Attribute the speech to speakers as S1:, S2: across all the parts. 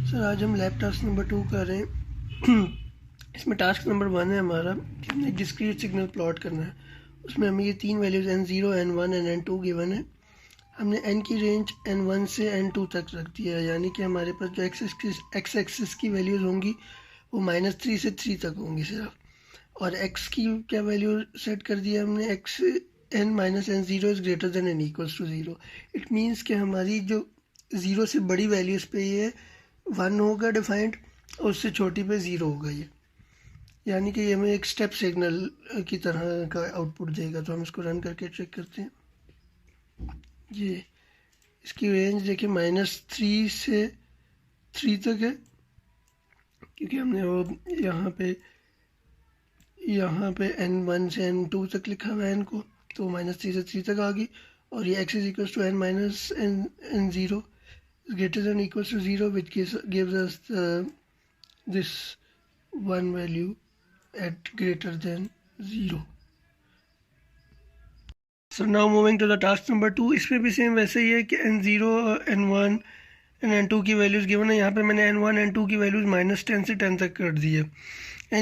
S1: Sir आज हम lab task number 2 कर रहे हैं। इसमें टास्क नंबर 1 है हमारा कि हमने डिस्क्रीट सिग्नल प्लॉट करना है। उसमें हमें ये तीन values n0, n1 and n2 given है। हमने n की रेंज n1 से n2 तक रख दिया है, यानी कि हमारे पास जो x एक्सिस की वैल्यूज़ होंगी वो -3 से 3 तक होंगी सिर्फ, और x की क्या वैल्यू सेट कर दिया हमने, x n minus n zero is greater than n equals to zero. It means कि हमारी जो ज़ीरो से बड़ी वैल्यूज़ पे ये 1 होगा डिफाइंड और उससे छोटी पे 0 होगा ये, यानी कि ये हमें एक स्टेप सिग्नल की तरह का आउटपुट देगा। तो हम इसको रन करके चेक करते हैं। ये इसकी रेंज देखिए -3 से 3 तक है, क्योंकि हमने वो यहाँ पे n1 से n2 तक लिखा हुआ है n को, तो -3 से 3 तक आ गई। और ये x is equal to n minus n zero greater than equals to 0, which gives us this one value at greater than 0. So now moving to the task number 2. इसमें भी सेम वैसे ही है कि n0, n1 एंड n2 की values given है। यहाँ पे मैंने n1 n2 की वैल्यूज़ -10 से 10 तक कर दी है।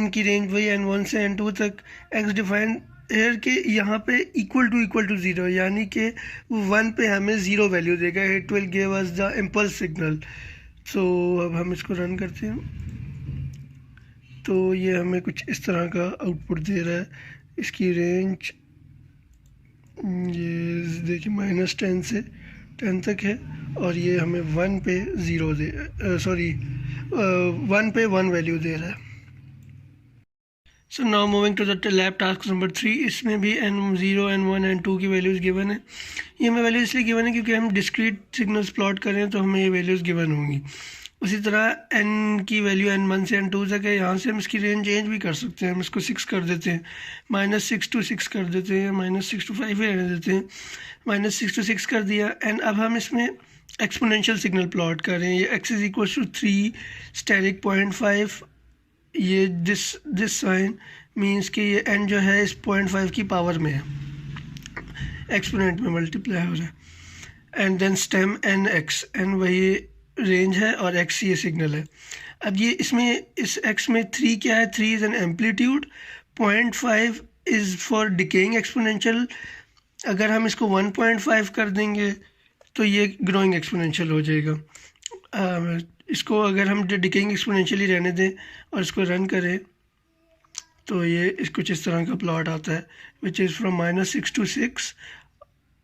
S1: n की रेंज वही n1 से n2 तक। x डिफाइन एयर के यहाँ पे इक्वल टू 0, यानी कि 1 पे हमें 0 वैल्यू देगा। It will give us the impulse signal. So अब हम इसको रन करते हैं, तो ये हमें कुछ इस तरह का आउटपुट दे रहा है। इसकी रेंज ये देखिए -10 से 10 तक है, और ये हमें 1 पे 0 1 पे 1 वैल्यू दे रहा है। So now moving to the lab task number 3। इसमें भी n0, n1, n2 की वैल्यूज़ गिवन है। ये हमें वैल्यूज़ इसलिए गिवन है क्योंकि हम डिस्क्रीट सिग्नल्स प्लॉट कर रहे हैं, तो हमें ये वैल्यूज़ गिवन होंगी। उसी तरह n की वैल्यू n1 से n2 तक है। यहाँ से हम इसकी रेंज चेंज भी कर सकते हैं। हम इसको 6 कर देते हैं, -6 to 6 कर देते हैं, -6 to 5 ही रहने देते हैं। -6 to 6 कर दिया। एंड अब हम इसमें एक्सपोनेंशियल सिग्नल प्लॉट कर रहे हैं। ये x is equal to 3 asterisk 0.5। ये दिस साइन मीन्स कि ये n जो है इस 0.5 की पावर में है, एक्सपोनेंट में मल्टीप्लाई हो रहा है। एंड देन स्टेम n वही रेंज है और x ये सिग्नल है। अब ये इसमें इस x में 3 क्या है, 3 is an amplitude, 0.5 is for decaying exponential. अगर हम इसको 1.5 कर देंगे तो ये ग्रोइंग एक्सपोनेंशियल हो जाएगा। इसको अगर हम डिकेइंग एक्सपोनेंशियली रहने दें और इसको रन करें, तो ये कुछ इस तरह का प्लॉट आता है, विच इज़ फ्रॉम -6 to 6,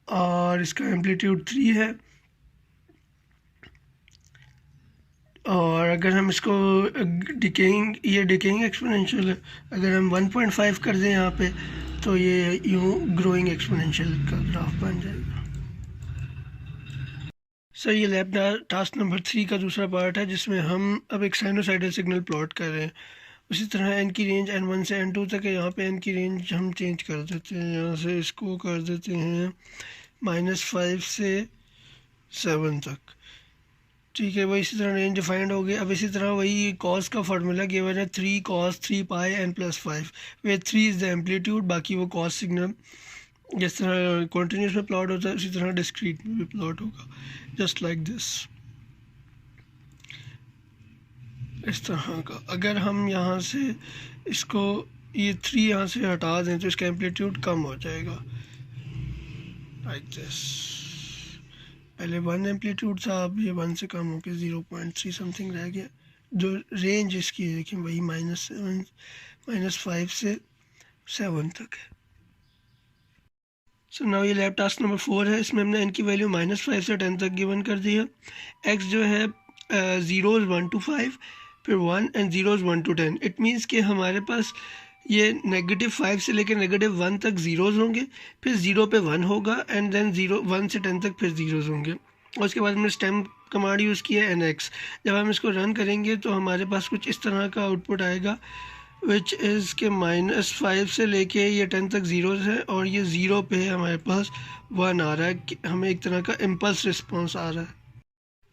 S1: और इसका एम्पलीट्यूड 3 है। और अगर हम इसको डिकेइंग एक्सपोनेंशियल है, अगर हम 1.5 कर दें यहाँ पे, तो ये यूँ ग्रोइंग एक्सपोनेंशियल का ग्राफ बन जाएगा। सर ये लैब टास्क नंबर 3 का दूसरा पार्ट है, जिसमें हम अब एक साइनोसाइडल सिग्नल प्लॉट कर रहे हैं। उसी तरह n की रेंज n1 से n2 तक है। यहाँ पे n की रेंज हम चेंज कर देते हैं, यहाँ से इसको कर देते हैं -5 से 7 तक। ठीक है, वही इसी तरह रेंज डिफाइंड हो गई। अब इसी तरह वही कॉस का फार्मूला गिवन है, 3 cos 3 pi n+5, way 3 is the amplitude. बाकी वो कॉस सिग्नल जिस तरह कॉन्टीन्यूस में प्लॉट होता है, उसी तरह डिस्क्रीट में भी प्लॉट होगा, जस्ट लाइक दिस, इस तरह का। अगर हम यहाँ से इसको ये 3 यहाँ से हटा दें तो इसका एम्पलीट्यूड कम हो जाएगा, लाइक दिस। पहले 1 एम्पलीट्यूड था, अब ये 1 से कम होकर 0.3 समथिंग रह गया। जो रेंज इसकी है कि वही -5 से 7 तक है। सो नाउ ये लैब टास्क नंबर 4 है। इसमें हमने n की वैल्यू -5 से 10 तक गिवन कर दी है। x जो है 0 1 to 5, फिर 1 एंड 0 1 to 10। इट मीन्स कि हमारे पास ये -5 से लेकर -1 तक ज़ीरोज़ होंगे, फिर 0 पे 1 होगा, एंड देन 1 से 10 तक फिर ज़ीरोज़ होंगे। और उसके बाद हमने स्टेम कमांड यूज़ किया है nx। जब हम इसको रन करेंगे तो हमारे पास कुछ इस तरह का आउटपुट आएगा, विच इज़ के -5 से लेके ये 10 तक ज़ीरोज़ है, और ये 0 पे हमारे पास 1 आ रहा है कि हमें एक तरह का इम्पल्स रिस्पॉन्स आ रहा है।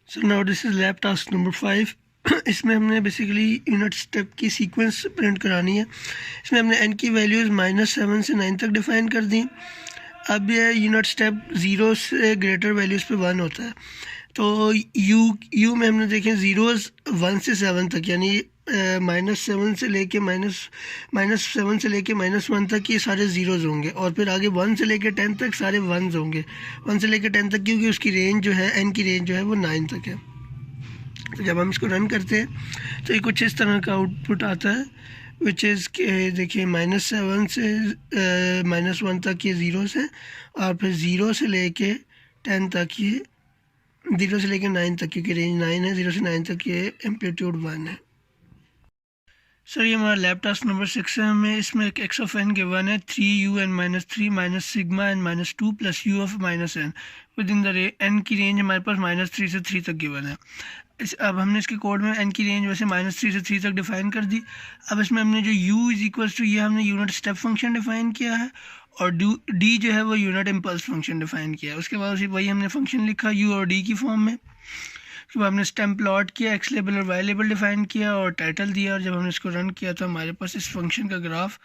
S1: So now this is lab task number 5। इसमें हमने बेसिकली यूनिट स्टेप की सीक्वेंस प्रिंट करानी है। इसमें हमने n की वैल्यूज़ -7 से 9 तक डिफ़ाइन कर दी। अब ये यूनिट स्टेप 0 से ग्रेटर वैल्यूज़ पे 1 होता है। तो यू में हमने देखें ज़ीरोज़ 1 से 7 तक, यानी -7 से लेके -7 से लेके -1 तक ये सारे ज़ीरोज़ होंगे, और फिर आगे 1 से लेके 10 तक सारे वन्स होंगे। 1 से लेके 10 तक, क्योंकि उसकी रेंज जो है, n की रेंज जो है वो 9 तक है। तो जब हम इसको रन करते हैं तो ये कुछ इस तरह का आउटपुट आता है, विच इज़ के देखिए -7 से -1 तक ये ज़ीरोज़ हैं, और फिर 0 से लेके 10 तक ये 0 से लेके 9 तक, क्योंकि रेंज 9 है, 0 से 9 तक ये एम्पलीट्यूड 1 है। सर ये हमारा लैब टास्क नंबर 6 है। हमें इसमें एक एक्स ऑफ एन गिवन है 3u(n-3 minus sigma n-2 plus u of -n within the n की रेंज हमारे पास -3 से 3 तक गिवन है। अब हमने इसके कोड में एन की रेंज वैसे -3 से 3 तक डिफाइन कर दी। अब इसमें हमने जो u इज इक्वल्स टू, ये हमने यूनिट स्टेप फंक्शन डिफाइन किया है, और डी जो है वो यूनिट इम्पल्स फंक्शन डिफाइन किया है। उसके बाद वही हमने फंक्शन लिखा u और d की फॉर्म में। उसके बाद हमने स्टेम प्लॉट किया, एक्स लेबल और वाई लेबल डिफाइन किया और टाइटल दिया, और जब हमने इसको रन किया तो हमारे पास इस फंक्शन का ग्राफ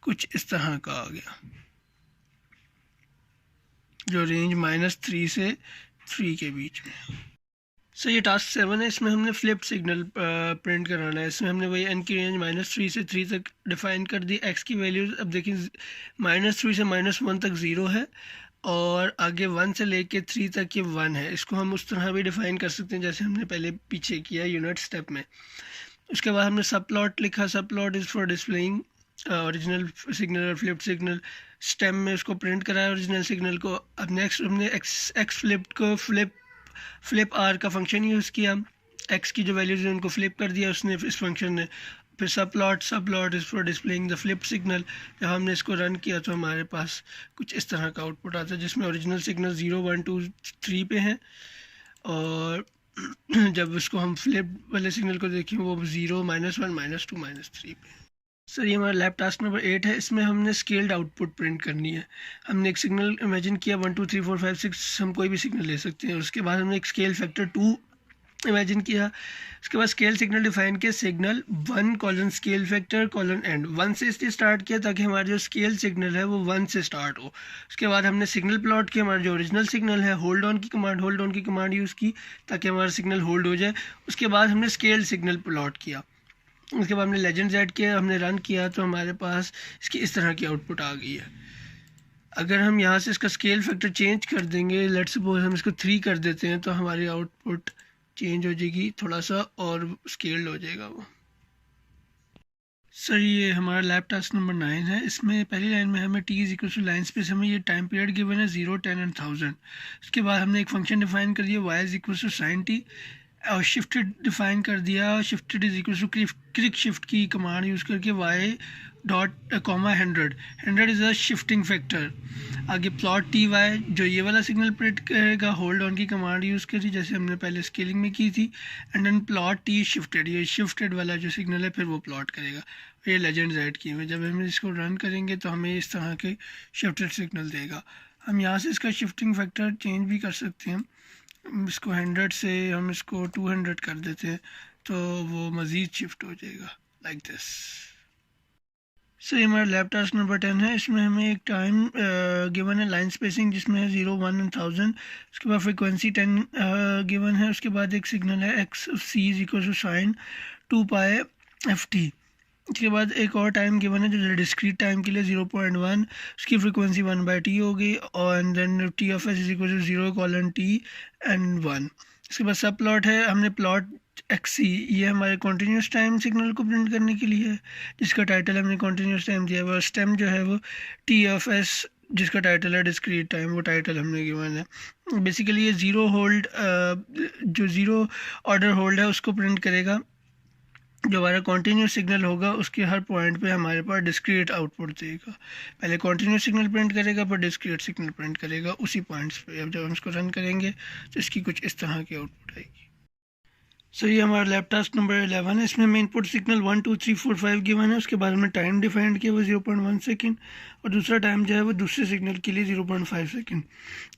S1: कुछ इस तरह का आ गया, जो रेंज -3 से 3 के बीच में। सो ये टास्क 7 है। इसमें हमने फ्लिप सिग्नल प्रिंट कराना है। इसमें हमने वही एन की रेंज -3 से 3 तक डिफाइन कर दी। एक्स की वैल्यूज़ अब देखिए -3 से -1 तक 0 है, और आगे 1 से लेके 3 तक ये 1 है। इसको हम उस तरह भी डिफ़ाइन कर सकते हैं जैसे हमने पहले पीछे किया यूनिट स्टेप में। उसके बाद हमने सब प्लॉट लिखा। सब plot is for displaying original signal और फ्लिप्ड सिग्नल। स्टेम में उसको प्रिंट कराया ओरिजिनल सिग्नल को। अब नेक्स्ट हमने एक्स फ्लिप्ड को फ्लिप आर का फंक्शन यूज़ किया। एक्स की जो वैल्यूज़ हैं उनको फ्लिप कर दिया उसने, इस फंक्शन ने। फिर सब plot is for displaying the flip signal. जब हमने इसको रन किया तो हमारे पास कुछ इस तरह का आउटपुट आता है, जिसमें ओरिजिनल सिग्नल 0 1 2 3 पे हैं, और जब उसको हम फ्लिप वाले सिग्नल को देखें वो 0 -1 -2 -3 पे। सर ये हमारा लैब टास्क नंबर 8 है। इसमें हमने स्केल्ड आउटपुट प्रिंट करनी है। हमने एक सिग्नल इमेजिन किया 1 2 3 4 5 6, हम कोई भी सिग्नल ले सकते हैं। उसके बाद हमने एक स्केल फैक्टर 2 इमेजिन किया। उसके बाद स्केल सिग्नल डिफाइन किया, signal 1 colon scale factor colon and 1 से इसलिए स्टार्ट किया ताकि हमारा जो स्केल सिग्नल है वो 1 से स्टार्ट हो। उसके बाद हमने सिग्नल प्लॉट किया, हमारा जो ओरिजिनल सिग्नल है होल्ड ऑन की कमांड यूज़ की ताकि हमारा सिग्नल होल्ड हो जाए। उसके बाद हमने स्केल सिग्नल प्लॉट किया। उसके बाद हमने लेजेंड ऐड किया, हमने रन किया तो हमारे पास इसकी इस तरह की आउटपुट आ गई है। अगर हम यहाँ से इसका स्केल फैक्टर चेंज कर देंगे, लेट्स सपोज हम इसको 3 कर देते हैं, तो हमारी आउटपुट चेंज हो जाएगी थोड़ा सा और स्केल्ड हो जाएगा वो। सर ये हमारा लैब टास्क नंबर 9 है। इसमें पहली लाइन में हमें t is equal to line space, हमें ये टाइम पीरियड गिवन है 0 10 एंड 1000। उसके बाद हमने एक फंक्शन डिफाइन कर दिया y is equal to sine t, और शिफ्टेड डिफाइन कर दिया। Shifted is equal to click shift की कमांड यूज़ करके y dot comma 100 is a shifting factor. आगे प्लॉट टी वाई जो ये वाला सिग्नल प्रिंट करेगा, होल्ड ऑन की कमांड यूज़ करी जैसे हमने पहले स्केलिंग में की थी। And then plot t shifted, ये शिफ्टेड वाला जो सिग्नल है फिर वो प्लॉट करेगा। ये लेजेंड्स ऐड किए हुए, जब हम इसको रन करेंगे तो हमें इस तरह के शिफ्टेड सिग्नल देगा। हम यहाँ से इसका शिफ्टिंग फैक्टर चेंज भी कर सकते हैं। इसको 100 से हम इसको 200 कर देते हैं तो वो मज़ीद शिफ्ट हो जाएगा लाइक दिस। सो ये हमारा लैब टास्क नंबर 10 है। इसमें हमें एक टाइम गिवन है, लाइन स्पेसिंग जिसमें है 0 1 एंड 1000। उसके बाद फ्रिक्वेंसी 10 गिवन है। उसके बाद एक सिग्नल है x c is equal to sine 2 pi f t. उसके बाद एक और टाइम गिवन है जो डिस्क्रीट टाइम के लिए 0.1, उसकी फ्रिक्वेंसी 1/t होगी, और and then t of s is equal to 0 colon t and 1। इसके बाद सब प्लॉट है, हमने प्लॉट एक्स सी, ये हमारे कॉन्टीन्यूस टाइम सिग्नल को प्रिंट करने के लिए है, जिसका टाइटल हमने कॉन्टीन्यूस टाइम दिया हुआ। स्टेम जो है वो टी ऑफ एस, जिसका टाइटल है डिस्क्रीट टाइम, वो टाइटल हमने गिवन है। बेसिकली ये ज़ीरो होल्ड जो ज़ीरो ऑर्डर होल्ड है उसको प्रिंट करेगा। जो हमारा कॉन्टीन्यूस सिग्नल होगा उसके हर पॉइंट पे हमारे पास डिस्क्रीट आउटपुट देगा। पहले कॉन्टीन्यूस सिग्नल प्रिंट करेगा फिर डिस्क्रीट सिग्नल प्रिंट करेगा उसी पॉइंट्स पे। अब जब हम इसको रन करेंगे तो इसकी कुछ इस तरह की आउटपुट आएगी। सो ये हमारा लैब टास्क नंबर 11 है। इसमें हमें इनपुट सिग्नल 1 2 3 4 5 गिवन है। उसके बाद हमने टाइम डिफाइंड किया वो 0.1 सेकेंड, और दूसरा टाइम जो है वो दूसरे सिग्नल के लिए 0.5 सेकेंड।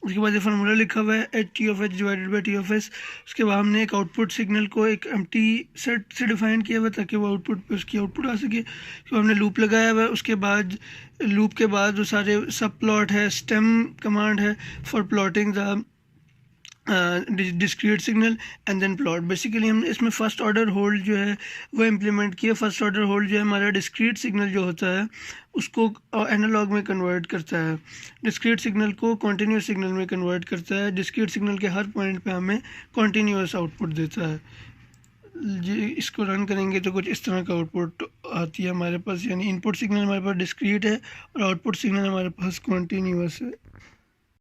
S1: उसके बाद ये फार्मूला लिखा हुआ है H T of H divided by T of S. उसके बाद हमने एक आउटपुट सिग्नल को एक एम्प्टी सेट से डिफाइन किया हुआ ताकि वो आउटपुट पे उसकी आउटपुट आ सके। तो हमने लूप लगाया हुआ है। उसके बाद लूप के बाद वो सारे सब प्लॉट है, स्टेम कमांड है for plotting the discrete signal and then plot. Basically हम इसमें फर्स्ट ऑर्डर होल्ड जो है वो इम्प्लीमेंट किया। फर्स्ट ऑर्डर होल्ड जो है हमारा डिस्क्रीट सिग्नल जो होता है उसको एनालॉग में कन्वर्ट करता है, डिस्क्रीट सिग्नल को कॉन्टीन्यूस सिग्नल में कन्वर्ट करता है। डिस्क्रीट सिग्नल के हर पॉइंट पे हमें कॉन्टीन्यूस आउटपुट देता है। जी इसको रन करेंगे तो कुछ इस तरह का आउटपुट आती है हमारे पास, यानी इनपुट सिग्नल हमारे पास डिस्क्रीट है और आउटपुट सिग्नल हमारे पास कॉन्टीन्यूस है।